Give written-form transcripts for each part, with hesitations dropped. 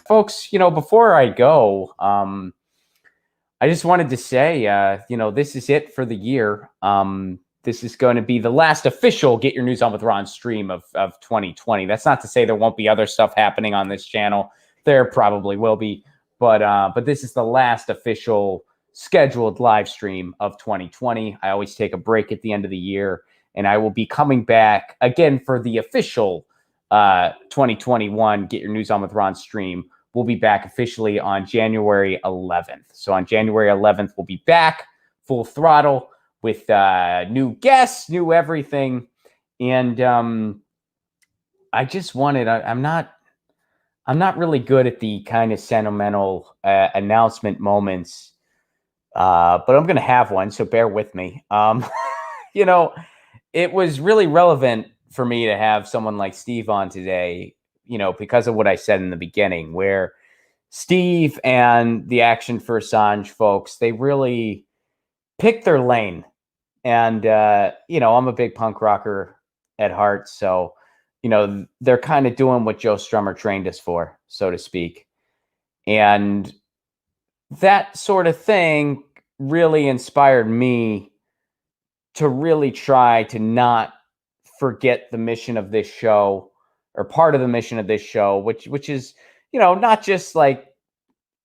Folks, before I go, I just wanted to say, this is it for the year. This is going to be the last official Get Your News On with Ron stream of 2020. That's not to say there won't be other stuff happening on this channel. There probably will be, but this is the last official scheduled live stream of 2020. I always take a break at the end of the year, and I will be coming back again for the official 2021 Get Your News On with Ron stream. We'll be back officially on January 11th. So on January 11th, we'll be back full throttle with new guests, new everything. And I just wanted, I'm not really good at the kind of sentimental announcement moments, but I'm going to have one, so bear with me. It was really relevant for me to have someone like Steve on today, because of what I said in the beginning, where Steve and the Action for Assange folks, they really picked their lane. And, I'm a big punk rocker at heart. So, they're kind of doing what Joe Strummer trained us for, so to speak. And that sort of thing really inspired me to really try to not forget the mission of this show, or part of the mission of this show, which is, not just like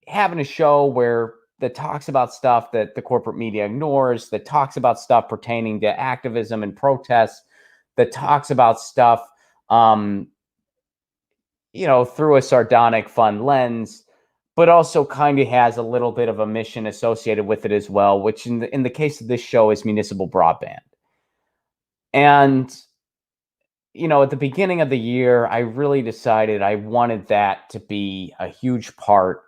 having a show where that talks about stuff that the corporate media ignores, that talks about stuff pertaining to activism and protests, that talks about stuff, through a sardonic, fun lens, but also kind of has a little bit of a mission associated with it as well, which in the case of this show is municipal broadband. And at the beginning of the year, I really decided I wanted that to be a huge part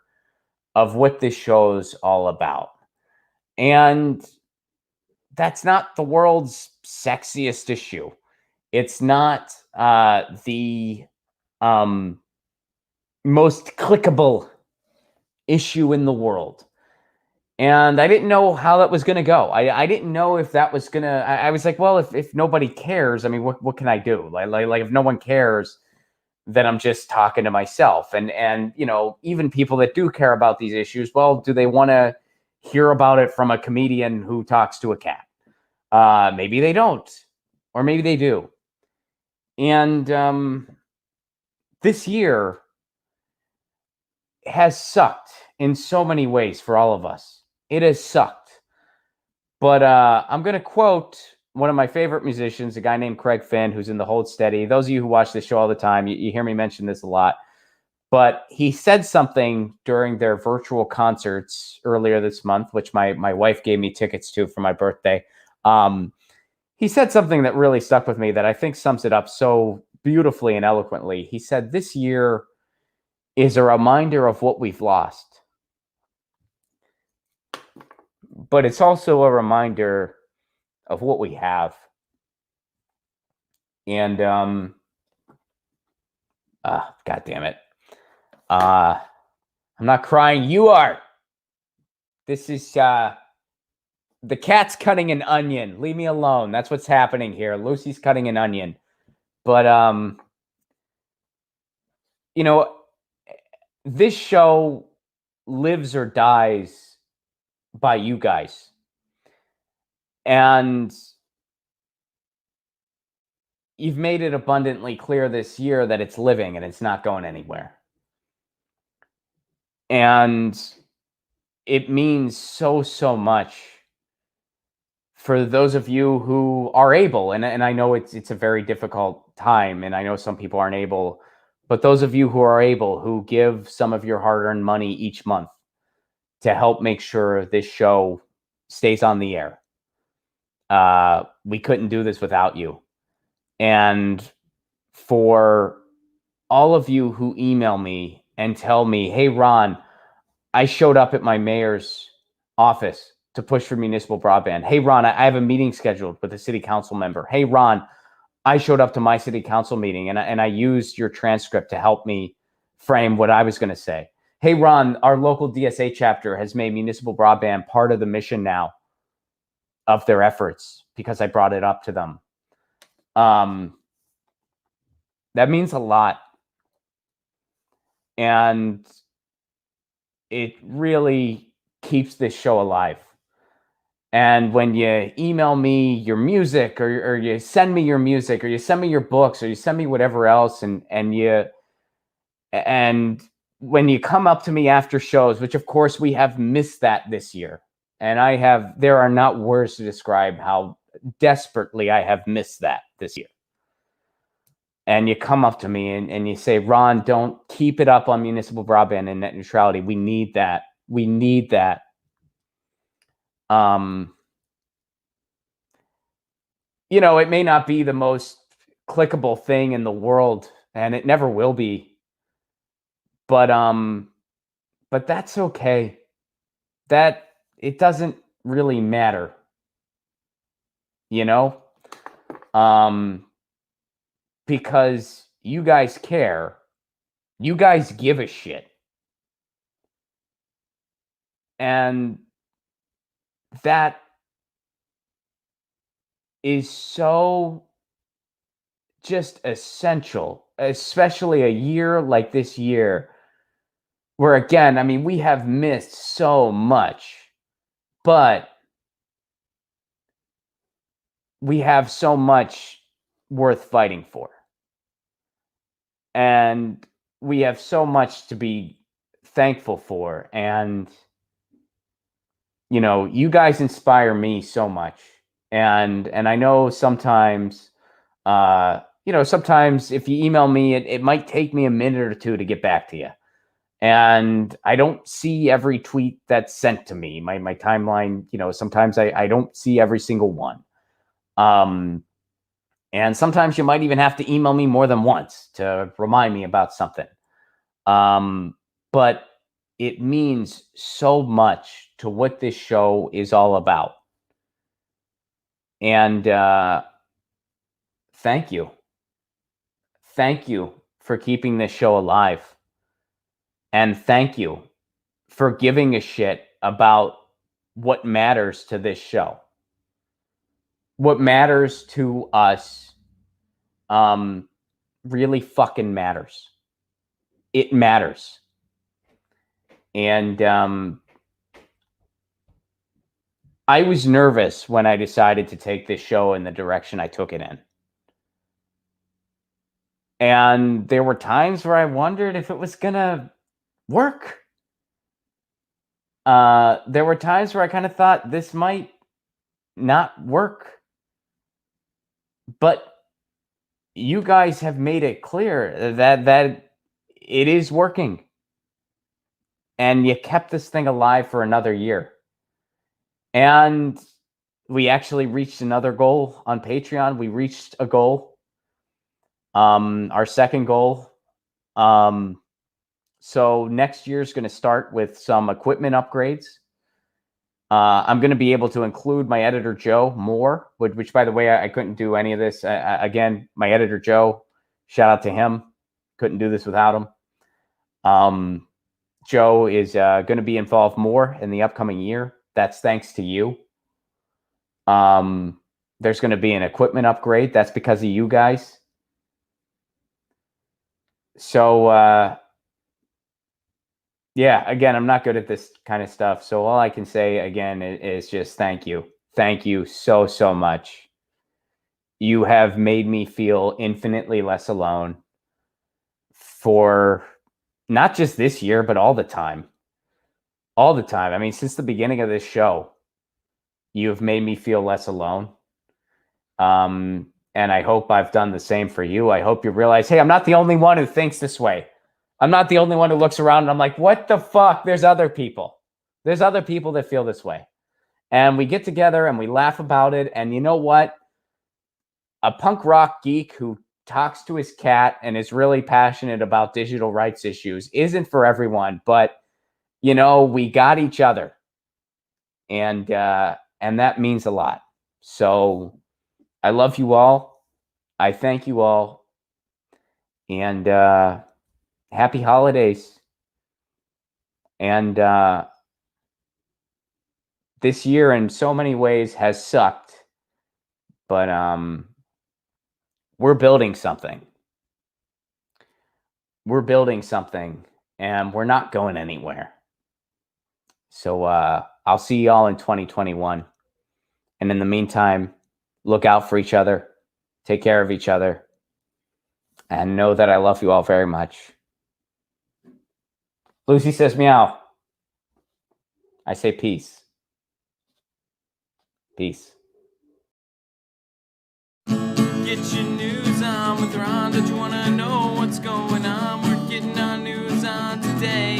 of what this show's all about. And that's not the world's sexiest issue. It's not the most clickable issue in the world. And I didn't know how that was going to go. I didn't know if that was going to, I was like, well, if nobody cares, I mean, what can I do? Like if no one cares, then I'm just talking to myself. And even people that do care about these issues, well, do they want to hear about it from a comedian who talks to a cat? Maybe they don't, or maybe they do. And this year has sucked in so many ways for all of us. It has sucked. But I'm going to quote one of my favorite musicians, a guy named Craig Finn, who's in the Hold Steady. Those of you who watch this show all the time, you hear me mention this a lot. But he said something during their virtual concerts earlier this month, which my wife gave me tickets to for my birthday. He said something that really stuck with me that I think sums it up so beautifully and eloquently. He said, this year is a reminder of what we've lost. But it's also a reminder of what we have. And, God damn it. I'm not crying. You are. This is, the cat's cutting an onion. Leave me alone. That's what's happening here. Lucy's cutting an onion. But, this show lives or dies by you guys. And you've made it abundantly clear this year that it's living and it's not going anywhere. And it means so, so much for those of you who are able. And I know it's a very difficult time, and I know some people aren't able, but those of you who are able, who give some of your hard-earned money each month to help make sure this show stays on the air. We couldn't do this without you. And for all of you who email me and tell me, hey, Ron, I showed up at my mayor's office to push for municipal broadband. Hey, Ron, I have a meeting scheduled with a city council member. Hey, Ron, I showed up to my city council meeting and I used your transcript to help me frame what I was going to say. Hey, Ron, our local DSA chapter has made municipal broadband part of the mission now of their efforts because I brought it up to them. That means a lot. and it really keeps this show alive. And when you email me your music, or you send me your music, or you send me your books, or you send me whatever else, and when you come up to me after shows, which of course we have missed that this year, and there are not words to describe how desperately I have missed that this year. And you come up to me and you say, Ron, don't keep it up on municipal broadband and net neutrality. We need that. We need that. It may not be the most clickable thing in the world, and it never will be. But that's okay. That it doesn't really matter, you know? Because you guys care. You guys give a shit. And that is so just essential, especially a year like this year, where again, I mean, we have missed so much, but we have so much worth fighting for. And we have so much to be thankful for. And, you guys inspire me so much. And I know sometimes, sometimes if you email me, it might take me a minute or two to get back to you. And I don't see every tweet that's sent to me. My timeline, sometimes I don't see every single one. And sometimes you might even have to email me more than once to remind me about something. But it means so much to what this show is all about. And thank you. Thank you for keeping this show alive. And thank you for giving a shit about what matters to this show. What matters to us really fucking matters. It matters. And I was nervous when I decided to take this show in the direction I took it in. And there were times where I wondered if it was going to work. There were times where I kind of thought this might not work. But you guys have made it clear that it is working. And you kept this thing alive for another year. And we actually reached another goal on Patreon. We reached a goal. Our second goal. So next year is going to start with some equipment upgrades. I'm going to be able to include my editor, Joe, more, which by the way, I couldn't do any of this. Again, my editor, Joe, shout out to him. Couldn't do this without him. Joe is going to be involved more in the upcoming year. That's thanks to you. There's going to be an equipment upgrade. That's because of you guys. So, yeah, again, I'm not good at this kind of stuff. So all I can say again is just thank you. Thank you so, so much. You have made me feel infinitely less alone for not just this year, but all the time. All the time. I mean, since the beginning of this show, you have made me feel less alone. And I hope I've done the same for you. I hope you realize, hey, I'm not the only one who thinks this way. I'm not the only one who looks around and I'm like, what the fuck? There's other people. There's other people that feel this way. And we get together and we laugh about it. And you know what? A punk rock geek who talks to his cat and is really passionate about digital rights issues isn't for everyone. But, we got each other. And that means a lot. So I love you all. I thank you all. And happy holidays. And this year in so many ways has sucked. But we're building something. We're building something. and we're not going anywhere. So I'll see y'all in 2021. And in the meantime, look out for each other, take care of each other, and know that I love you all very much. Lucy says meow. I say peace. Peace. Get your news on with Ron. Don't you want to know what's going on? We're getting our news on today.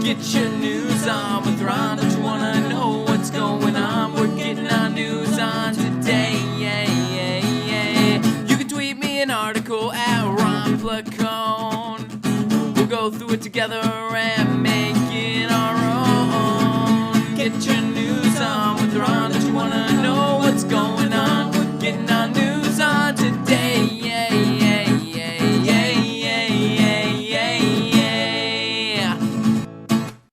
Get your news on with Ron. Don't you want to know what's going on? We're getting our news on today. Yeah, yeah, yeah. You can tweet me an article at Ron Placone. We'll go through it together and make it our own. Get your news on with Ron. Don't you want to know what's going on? We're getting our news on today.